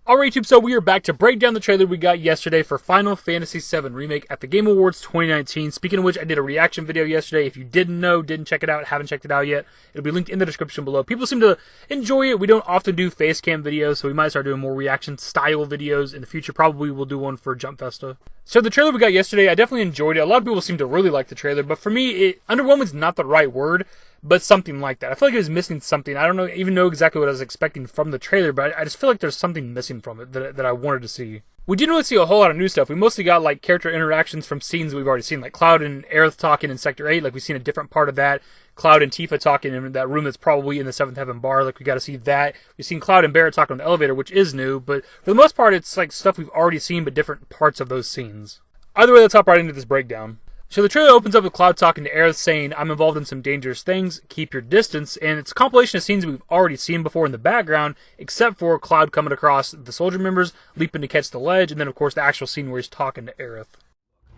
Alright YouTube, so we are back to break down the trailer we got yesterday for Final Fantasy VII Remake at the Game Awards 2019. Speaking of which, I did a reaction video yesterday. If you didn't know, didn't check it out, haven't checked it out yet, it'll be linked in the description below. People seem to enjoy it. We don't often do face cam videos, so we might start doing more reaction style videos in the future. Probably we'll do one for Jump Festa. So the trailer we got yesterday, I definitely enjoyed it. A lot of people seem to really like the trailer, but for me, underwhelming is not the right word, but something like that. I feel like it was missing something. I don't even know exactly what I was expecting from the trailer, but I just feel like there's something missing from it that I wanted to see. We didn't really see a whole lot of new stuff. We mostly got like character interactions from scenes we've already seen, like Cloud and Aerith talking in Sector 8, like we've seen a different part of that. Cloud and Tifa talking in that room that's probably in the 7th Heaven bar, like we got to see that. We've seen Cloud and Barrett talking on the elevator, which is new, but for the most part it's like stuff we've already seen, but different parts of those scenes. Either way, let's hop right into this breakdown. So the trailer opens up with Cloud talking to Aerith saying, "I'm involved in some dangerous things, keep your distance," and it's a compilation of scenes we've already seen before in the background, except for Cloud coming across the soldier members, leaping to catch the ledge, and then of course the actual scene where he's talking to Aerith.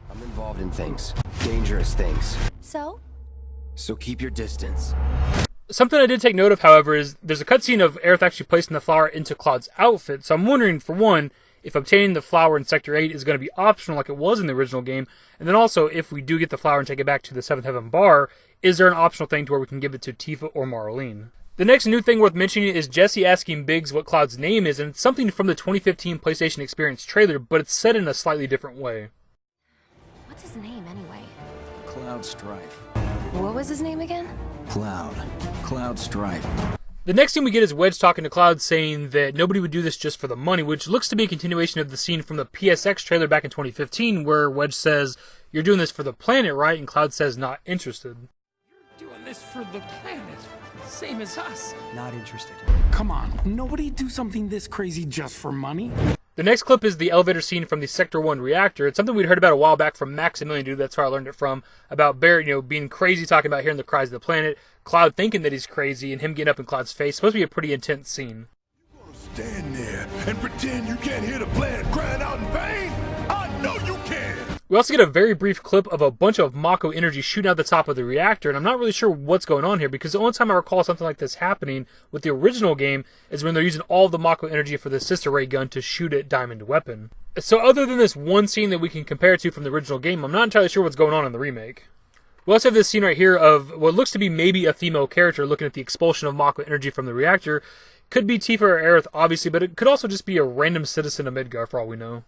I'm involved in things. Dangerous things. So keep your distance. Something I did take note of, however, is there's a cutscene of Aerith actually placing the flower into Cloud's outfit, so I'm wondering, for one, if obtaining the flower in Sector 8 is going to be optional like it was in the original game, and then also, if we do get the flower and take it back to the 7th Heaven bar, is there an optional thing to where we can give it to Tifa or Marlene? The next new thing worth mentioning is Jesse asking Biggs what Cloud's name is, and it's something from the 2015 PlayStation Experience trailer, but it's said in a slightly different way. what's his name anyway? Cloud Strife. What was his name again? Cloud Strife. The next thing we get is Wedge talking to Cloud saying that nobody would do this just for the money, which looks to be a continuation of the scene from the PSX trailer back in 2015 where Wedge says, "You're doing this for the planet, right?" And Cloud says, "Not interested." You're doing this for the planet, same as us. Not interested. Come on, nobody do something this crazy just for money. The next clip is the elevator scene from the Sector 1 reactor. It's something we'd heard about a while back from Maximilian Dude, that's where I learned it from, about Barrett, being crazy, talking about hearing the cries of the planet, Cloud thinking that he's crazy, and him getting up in Cloud's face. It's supposed to be a pretty intense scene. Stand there and pretend you can't hear the planet crying out in pain? I know you can! We also get a very brief clip of a bunch of Mako energy shooting out the top of the reactor, and I'm not really sure what's going on here, because the only time I recall something like this happening with the original game is when they're using all the Mako energy for the sister ray gun to shoot at Diamond Weapon. So other than this one scene that we can compare it to from the original game, I'm not entirely sure what's going on in the remake. We also have this scene right here of what looks to be maybe a female character looking at the expulsion of Mako energy from the reactor. Could be Tifa or Aerith, obviously, but it could also just be a random citizen of Midgar for all we know.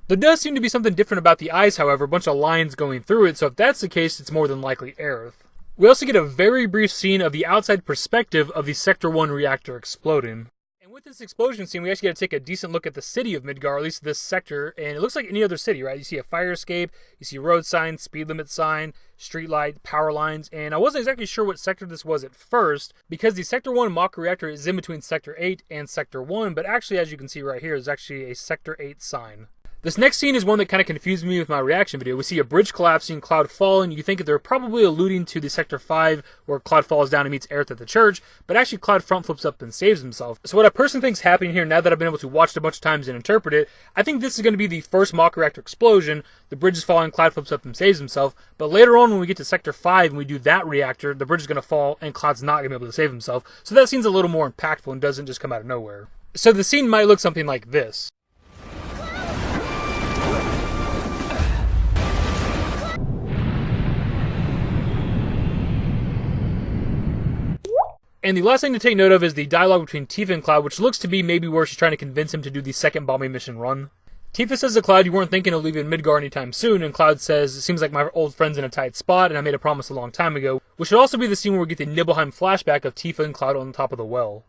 There does seem to be something different about the eyes, however, a bunch of lines going through it, so if that's the case, it's more than likely Aerith. We also get a very brief scene of the outside perspective of the Sector 1 reactor exploding. And with this explosion scene, we actually get to take a decent look at the city of Midgar, or at least this sector, and it looks like any other city, right? You see a fire escape, you see road signs, speed limit sign, street light, power lines, and I wasn't exactly sure what sector this was at first, because the Sector 1 Mako reactor is in between Sector 8 and Sector 1, but actually, as you can see right here, is actually a Sector 8 sign. This next scene is one that kind of confused me with my reaction video. We see a bridge collapsing, Cloud falling. You think that they're probably alluding to the Sector 5 where Cloud falls down and meets Aerith at the church, but actually Cloud front flips up and saves himself. So what I personally think is happening here, now that I've been able to watch it a bunch of times and interpret it, I think this is going to be the first Mako reactor explosion. The bridge is falling, Cloud flips up and saves himself, but later on when we get to Sector 5 and we do that reactor, the bridge is going to fall and Cloud's not going to be able to save himself. So that scene's a little more impactful and doesn't just come out of nowhere. So the scene might look something like this. And the last thing to take note of is the dialogue between Tifa and Cloud, which looks to be maybe where she's trying to convince him to do the second bombing mission run. Tifa says to Cloud, "You weren't thinking of leaving Midgar anytime soon," and Cloud says, "It seems like my old friend's in a tight spot, and I made a promise a long time ago," which should also be the scene where we get the Nibelheim flashback of Tifa and Cloud on top of the well.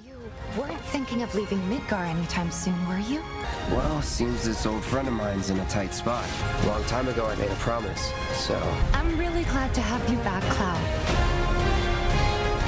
You weren't thinking of leaving Midgar anytime soon, were you? Well, seems this old friend of mine's in a tight spot. A long time ago I made a promise, so... I'm really glad to have you back, Cloud.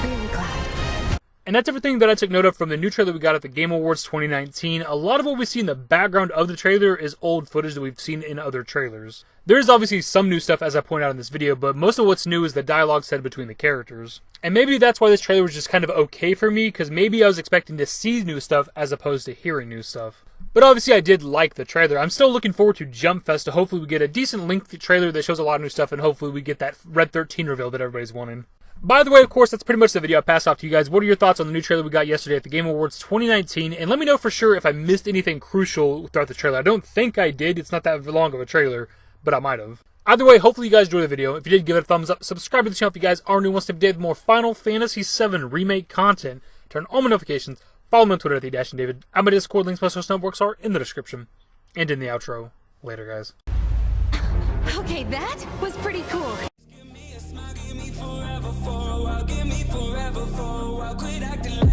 Really glad. And that's everything that I took note of from the new trailer we got at the Game Awards 2019. A lot of what we see in the background of the trailer is old footage that we've seen in other trailers. There is obviously some new stuff, as I point out in this video, but most of what's new is the dialogue said between the characters. And maybe that's why this trailer was just kind of okay for me, because maybe I was expecting to see new stuff as opposed to hearing new stuff. But obviously I did like the trailer. I'm still looking forward to Jump Festa. Hopefully we get a decent length trailer that shows a lot of new stuff, and hopefully we get that Red 13 reveal that everybody's wanting. By the way, of course, that's pretty much the video I passed off to you guys. What are your thoughts on the new trailer we got yesterday at the Game Awards 2019? And let me know for sure if I missed anything crucial throughout the trailer. I don't think I did. It's not that long of a trailer, but I might have. Either way, hopefully you guys enjoyed the video. If you did, give it a thumbs up. Subscribe to the channel if you guys are new. Once a day with more Final Fantasy VII Remake content. Turn on my notifications. Follow me on Twitter at @TheDashingDavid. And my Discord links, my social networks are in the description and in the outro. Later, guys. Okay, that was pretty cool. Give me forever for a while, give me forever for a while, quit acting like